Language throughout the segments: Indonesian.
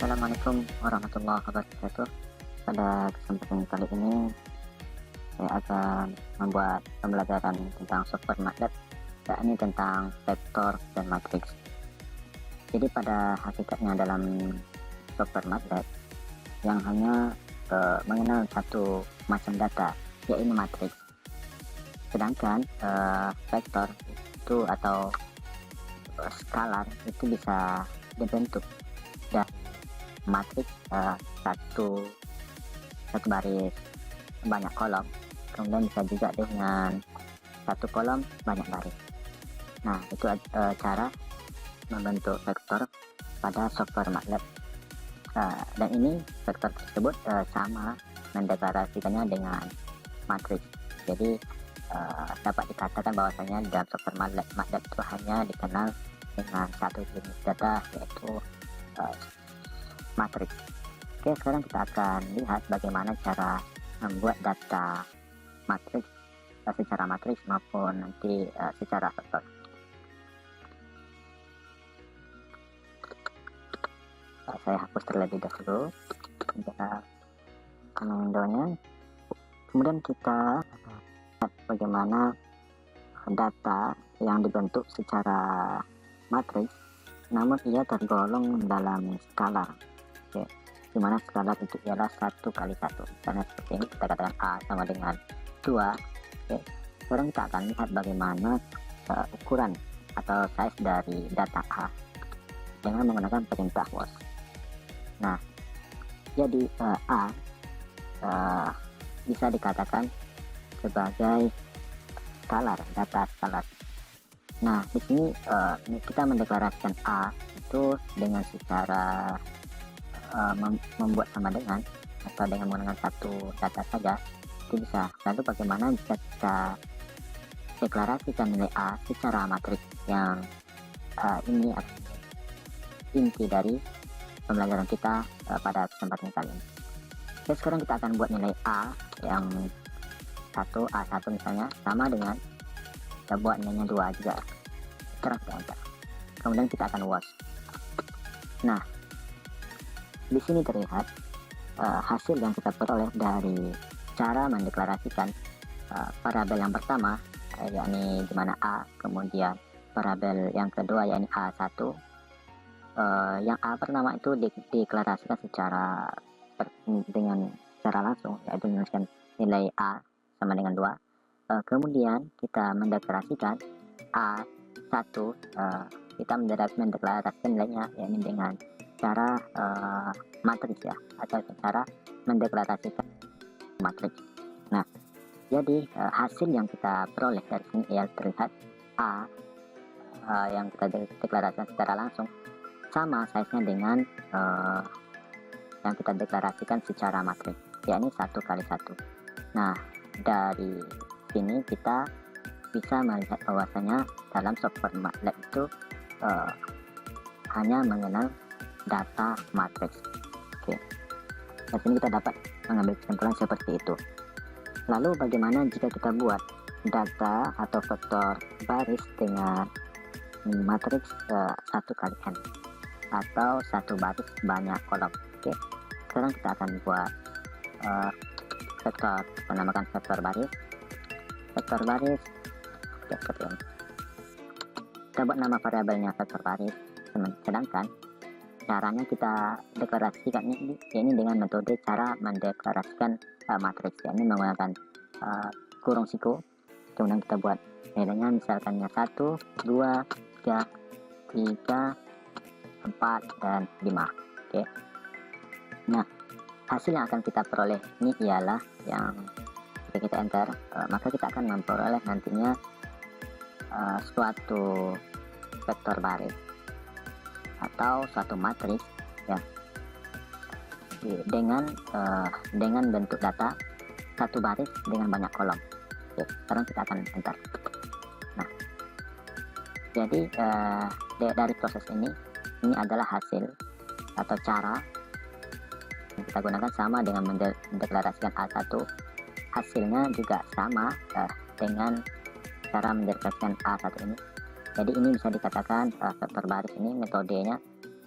Assalamualaikum warahmatullahi wabarakatuh. Pada kesempatan kali ini saya akan membuat pembelajaran tentang software MATLAB, yakni tentang vektor dan matriks. Jadi pada hakikatnya dalam software MATLAB yang hanya mengenal satu macam data, yaitu matriks. Sedangkan vektor itu atau skalar itu bisa dibentuk dan matriks satu baris banyak kolom, kemudian bisa juga dengan satu kolom banyak baris. Nah, itu cara membentuk vektor pada software MATLAB. Dan ini vektor tersebut sama mendeklarasikannya dengan matriks. Jadi dapat dikatakan bahwasanya dalam software MATLAB itu hanya dikenal dengan satu jenis data, yaitu matriks. Oke, sekarang kita akan lihat bagaimana cara membuat data matriks secara matriks maupun nanti secara vektor. Saya hapus terlebih dahulu kita windownya, kemudian kita lihat bagaimana data yang dibentuk secara matriks namun ia tergolong dalam skalar. Oke, dimana skalar itu ialah 1 kali 1. Misalnya seperti ini, kita katakan A sama dengan 2. Oke, sekarang kita akan lihat bagaimana ukuran atau size dari data A dengan menggunakan perintah was. Nah, jadi A bisa dikatakan sebagai skalar, data skalar. Nah, di sini kita mendeklarasikan A itu dengan secara membuat sama dengan atau dengan menggunakan satu data saja itu bisa. Lalu bagaimana jika kita deklarasikan nilai A secara matriks, yang ini inti dari pembelajaran kita pada kesempatan kali ini. Oke, sekarang kita akan buat nilai A yang A1 misalnya sama dengan kita buat nilainya 2 juga, terus kita enter. Kemudian kita akan was. Nah, di sini terlihat hasil yang kita peroleh dari cara mendeklarasikan variabel yang pertama, yakni dimana A, kemudian variabel yang kedua yakni A1. Yang A pertama itu dideklarasikan dengan secara langsung, yaitu menuliskan nilai A sama dengan 2. Kemudian kita mendeklarasikan A1, kita mendeklarasikan nilainya yakni dengan cara matriks ya, atau cara mendeklarasikan matriks. Nah, jadi hasil yang kita peroleh dari sini ya terlihat A yang kita deklarasikan secara langsung sama size-nya dengan yang kita deklarasikan secara matriks, yakni 1 kali 1. Nah, dari sini kita bisa melihat bahwasanya dalam software MATLAB itu hanya mengenal data matriks. Oke, dari sini kita dapat mengambil kesimpulan seperti itu. Lalu bagaimana jika kita buat data atau vektor baris dengan matriks 1 kali n atau satu baris banyak kolom? Oke, sekarang kita akan buat vektor, kita namakan vektor baris. Vektor baris seperti ini. Kita buat nama variabelnya vektor baris, sedangkan caranya kita deklarasikan ini dengan metode cara mendeklarasikan matriks, yakni menggunakan kurung siku. Kemudian kita buat nilainya misalkannya 1, 2, 3, 4, dan 5. Oke. Nah, hasil yang akan kita peroleh ini ialah yang jika kita enter, maka kita akan memperoleh nantinya suatu vektor baris atau suatu matriks ya, dengan bentuk data satu baris dengan banyak kolom. Oke, sekarang kita akan enter. Nah, jadi dari proses ini adalah hasil atau cara yang kita gunakan sama dengan mendeklarasikan A1. Hasilnya juga sama dengan cara mendeklarasikan A1 ini. Jadi ini bisa dikatakan vektor baris ini metodenya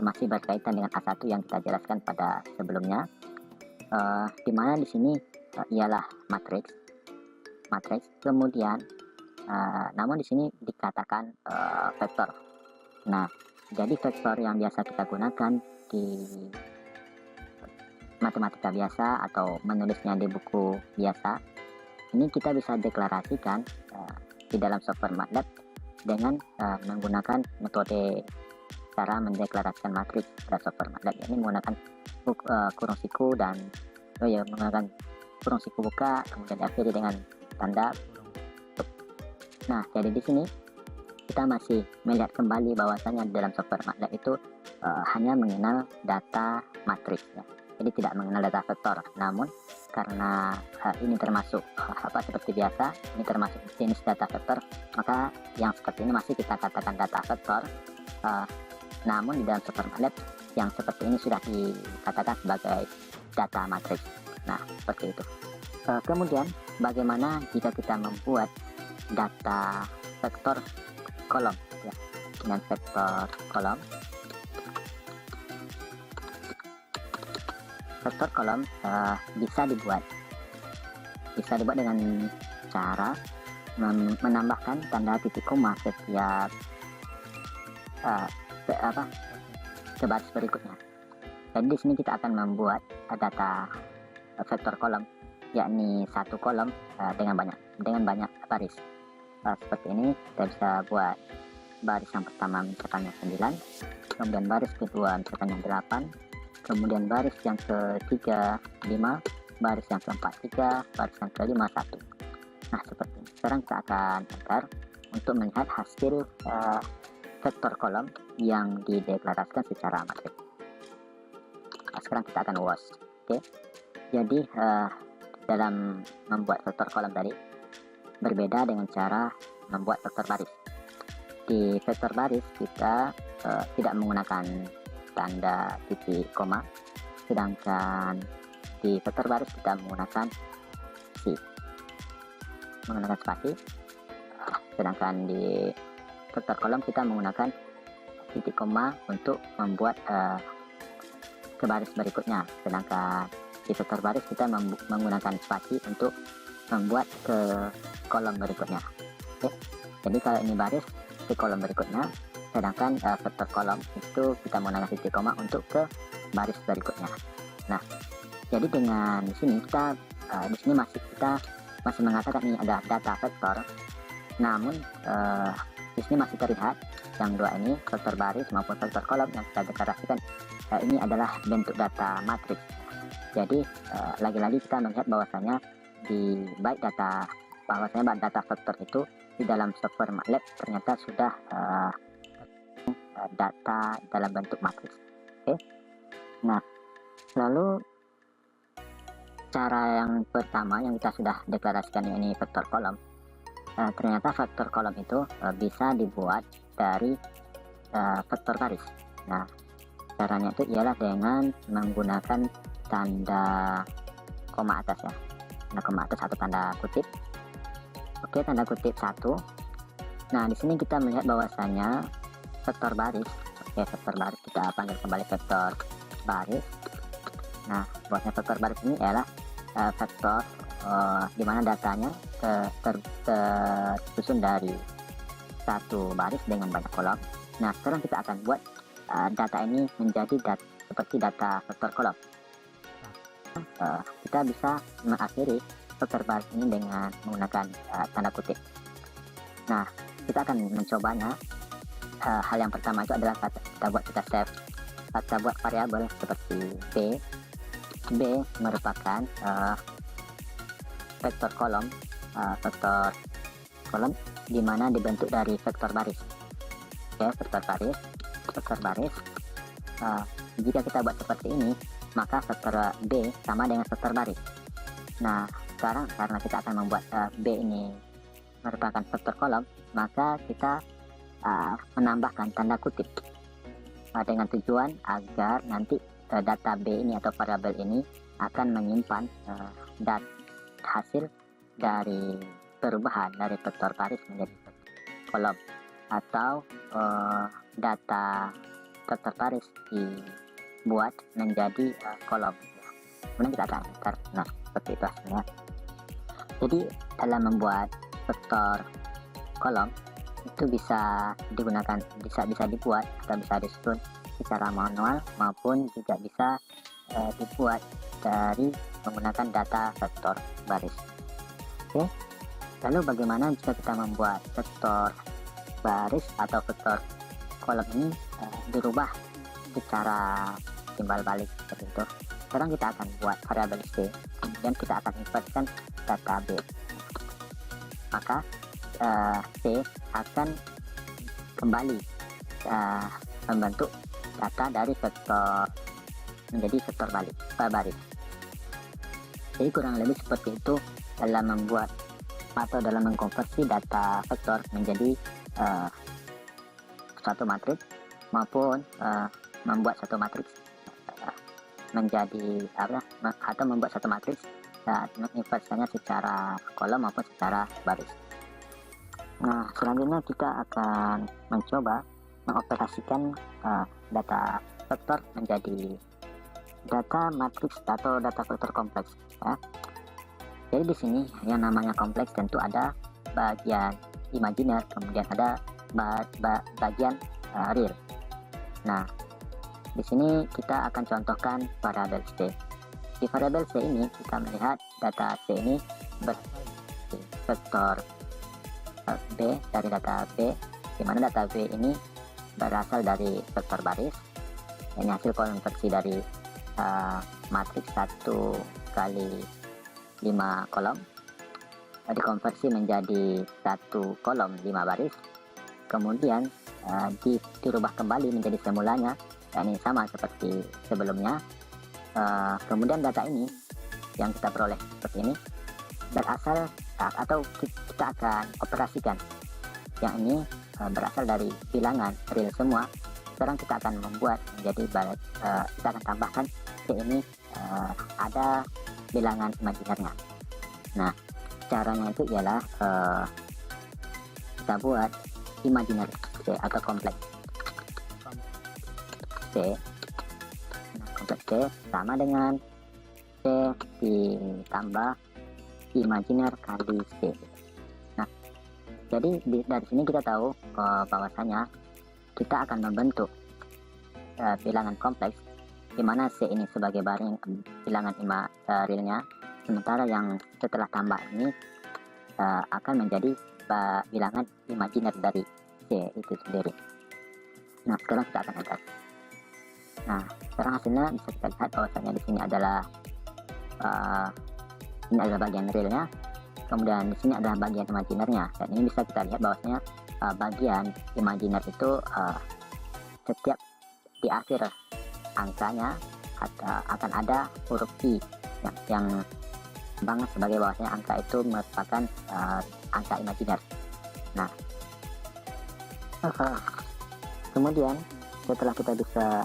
masih berkaitan dengan A1 yang kita jelaskan pada sebelumnya, di mana di sini ialah matriks, kemudian namun di sini dikatakan vektor. Nah, jadi vektor yang biasa kita gunakan di matematika biasa atau menulisnya di buku biasa, ini kita bisa deklarasikan di dalam software MATLAB dengan menggunakan metode cara mendeklarasikan matriks pada software MATLAB, ini menggunakan kurung siku dan menggunakan kurung siku buka kemudian diakhiri dengan tanda. Nah, jadi di sini kita masih melihat kembali bahwasanya dalam software MATLAB itu hanya mengenal data matriks ya. Jadi tidak mengenal data vektor. Namun karena ini termasuk seperti biasa, ini termasuk jenis data vektor, maka yang seperti ini masih kita katakan data vektor. Namun di dalam software MATLAB yang seperti ini sudah dikatakan sebagai data matriks. Nah, seperti itu. Kemudian bagaimana jika kita membuat data vektor kolom ya, dengan vektor kolom. Vektor kolom bisa dibuat dengan cara menambahkan tanda titik koma setiap ke baris berikutnya. Jadi di sini kita akan membuat data vektor kolom, yakni satu kolom dengan banyak baris. Seperti ini kita bisa buat baris yang pertama misalkan 9, kemudian baris kedua misalkan 8, kemudian baris yang ketiga 5, baris yang keempat 3, baris yang kelima 1. Nah, seperti ini. Sekarang kita akan enter untuk melihat hasil vektor kolom yang dideklarasikan secara matriks. Nah, sekarang kita akan wash. Oke. Jadi dalam membuat vektor kolom tadi berbeda dengan cara membuat vektor baris. Di vektor baris kita tidak menggunakan tanda titik koma, sedangkan di vektor baris kita menggunakan spasi, sedangkan di vektor kolom kita menggunakan titik koma untuk membuat ke baris berikutnya, sedangkan di vektor baris kita menggunakan spasi untuk membuat ke kolom berikutnya. Oke. Jadi kalau ini baris ke kolom berikutnya, sedangkan vektor kolom itu kita menggunakan titik koma untuk ke baris berikutnya. Nah, jadi dengan di sini kita kita masih mengatakan ini ada data vektor, namun di sini masih terlihat yang dua ini, vektor baris maupun vektor kolom yang kita deklarasikan ini adalah bentuk data matriks. Jadi lagi-lagi kita melihat bahwasanya data vektor itu di dalam software MATLAB ternyata sudah data dalam bentuk matriks. Oke. Nah, lalu cara yang pertama yang kita sudah deklarasikan ini vektor kolom. Ternyata vektor kolom itu bisa dibuat dari vektor baris. Nah, caranya itu ialah dengan menggunakan tanda koma atas ya, tanda koma atas atau tanda kutip. Oke, tanda kutip 1. Nah, di sini kita melihat bahwasanya vektor baris. Oke, vektor baris kita panggil kembali vektor baris. Nah, buatnya vektor baris ini ialah vektor di mana datanya tersusun dari satu baris dengan banyak kolom. Nah, sekarang kita akan buat data ini menjadi seperti data vektor kolom. Kita bisa mengakhiri vektor baris ini dengan menggunakan tanda kutip. Nah, kita akan mencobanya. Hal yang pertama itu adalah kita buat variabel seperti b merupakan vektor kolom di mana dibentuk dari vektor baris. Oke, vektor baris. Jika kita buat seperti ini, maka vektor b sama dengan vektor baris. Nah, sekarang karena kita akan membuat b ini merupakan vektor kolom, maka kita menambahkan tanda kutip dengan tujuan agar nanti data b ini atau variabel ini akan menyimpan hasil dari perubahan dari vektor baris menjadi kolom, atau data vektor baris dibuat menjadi kolom. Kemudian kita akan enter. Nah, seperti itu hasilnya. Jadi dalam membuat vektor kolom itu bisa digunakan, bisa dibuat atau bisa disusun secara manual maupun juga bisa dibuat dari menggunakan data vektor baris. Oke, lalu bagaimana jika kita membuat vektor baris atau vektor kolom ini dirubah secara timbal balik seperti itu? Sekarang kita akan buat variabel C, kemudian kita akan invertkan data B. Maka C akan kembali membentuk data dari vektor menjadi vektor baris. Jadi kurang lebih seperti itu dalam membuat atau dalam mengkonversi data vektor menjadi suatu matriks maupun membuat satu matriks menjadi atau membuat satu matriks dan menginversinya secara kolom maupun secara baris. Nah, selanjutnya kita akan mencoba mengoperasikan data vektor menjadi data matriks atau data vektor kompleks. Ya. Jadi di sini yang namanya kompleks tentu ada bagian imajiner, kemudian ada bagian real. Nah, di sini kita akan contohkan variabel C. Di variabel C ini kita melihat data C ini berasal dari vektor B, dari data B, di mana data B ini berasal dari vektor baris. Ini hasil konversi dari matriks 1 kali 5 kolom, dikonversi menjadi 1 kolom 5 baris, kemudian dirubah kembali menjadi semulanya, ini sama seperti sebelumnya. Kemudian data ini yang kita peroleh seperti ini berasal atau kita akan operasikan yang ini berasal dari bilangan real semua. Sekarang kita akan membuat menjadi kita akan tambahkan C ini ada bilangan imajinernya. Nah, caranya itu ialah kita buat imajiner C atau kompleks C. Nah, kompleks C sama dengan C ditambah imajiner kali C. Nah, jadi dari sini kita tahu bahwasanya kita akan membentuk bilangan kompleks di mana C ini sebagai bilangan realnya, sementara yang setelah tambah ini akan menjadi bilangan imajiner dari C itu sendiri. Nah, sekarang kita akan enter. Nah, sekarang hasilnya bisa kita lihat bahwasanya di sini adalah bagian realnya, kemudian di sini adalah bagian imajinernya, dan ini bisa kita lihat bahwasanya bagian imajiner itu setiap di akhir angkanya akan ada huruf I yang banget sebagai bahwasanya angka itu merupakan angka imajiner. Nah, kemudian setelah kita bisa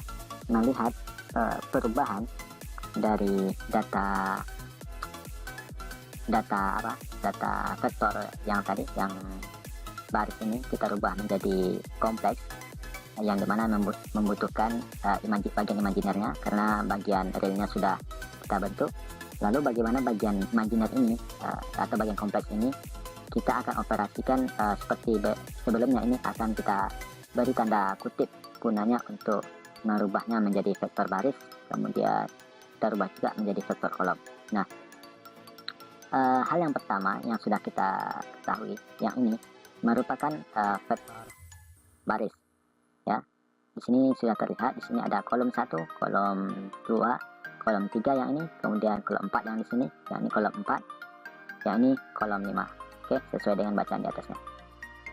melihat perubahan dari data vektor yang tadi, yang baris ini kita rubah menjadi kompleks, yang dimana membutuhkan bagian imajinernya karena bagian realnya sudah kita bentuk. Lalu bagaimana bagian imajiner ini atau bagian kompleks ini kita akan operasikan seperti sebelumnya. Ini akan kita beri tanda kutip gunanya untuk merubahnya menjadi vektor baris, kemudian kita rubah juga menjadi vektor kolom. Nah, hal yang pertama yang sudah kita ketahui, yang ini merupakan vektor baris. Ya, di sini sudah terlihat, di sini ada kolom 1, kolom 2, kolom 3 yang ini, kemudian kolom 4 yang di sini, yang ini kolom 4, yang ini kolom 5. Oke, sesuai dengan bacaan di atasnya.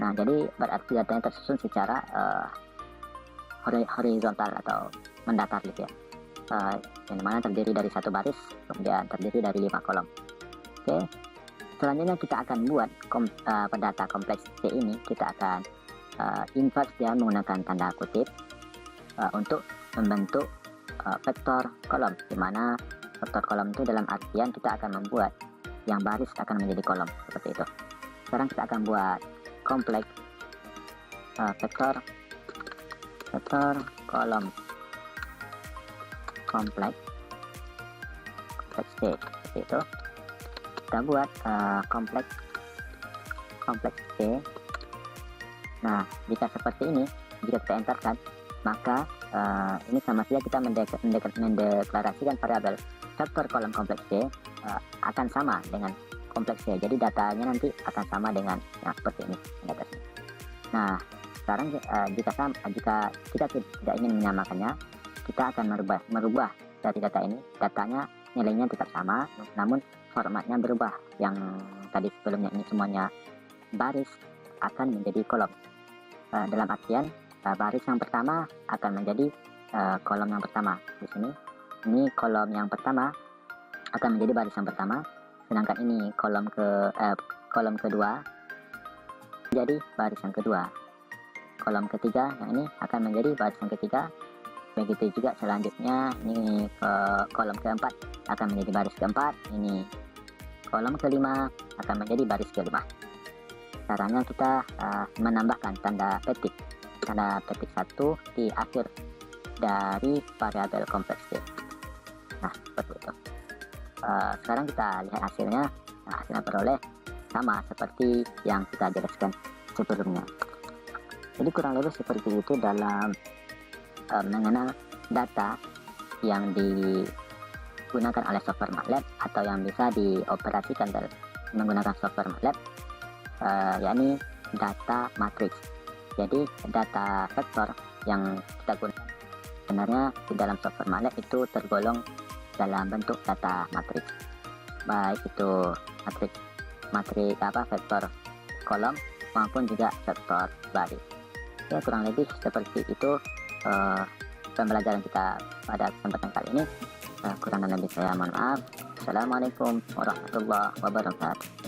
Nah, jadi berarti datanya tersusun secara horizontal atau mendatar gitu ya, yang dimana terdiri dari 1 baris, kemudian terdiri dari 5 kolom. Oke, selanjutnya kita akan buat data kompleks C ini, kita akan invert dia menggunakan tanda kutip untuk membentuk vektor kolom, dimana vektor kolom itu dalam artian kita akan membuat yang baris akan menjadi kolom seperti itu. Sekarang kita akan buat kompleks vektor kolom kompleks C seperti itu. Kita buat kompleks C. Nah, jika seperti ini, jika kita enterkan, maka ini sama saja kita mendeklarasikan variabel vektor kolom kompleks C akan sama dengan kompleks C. Jadi datanya nanti akan sama dengan yang seperti ini di atasnya. Nah, sekarang jika kita tidak ingin menyamakannya, kita akan merubah dari data ini. Datanya nilainya tetap sama, namun formatnya berubah. Yang tadi sebelumnya ini semuanya baris akan menjadi kolom. Dalam artian baris yang pertama akan menjadi kolom yang pertama. Di sini ini kolom yang pertama akan menjadi baris yang pertama, sedangkan ini kolom kedua menjadi baris yang kedua. Kolom ketiga yang ini akan menjadi baris yang ketiga. Begitu juga selanjutnya, ini kolom keempat akan menjadi baris keempat. Ini kolom kelima akan menjadi baris kelima. Caranya kita menambahkan tanda petik 1 di akhir dari variabel kompleks C. Nah, seperti itu. Sekarang kita lihat hasilnya. Nah, hasilnya peroleh sama seperti yang kita jelaskan sebelumnya. Jadi kurang lebih seperti itu dalam mengenal data yang digunakan oleh software MATLAB atau yang bisa dioperasikan menggunakan software MATLAB, yakni data matriks. Jadi data vektor yang kita gunakan sebenarnya di dalam software MATLAB itu tergolong dalam bentuk data matriks, baik itu matriks vektor kolom maupun juga vektor baris. Ya, kurang lebih seperti itu pembelajaran kita pada kesempatan kali ini. Kurang lebih saya mohon maaf. Assalamualaikum warahmatullahi wabarakatuh.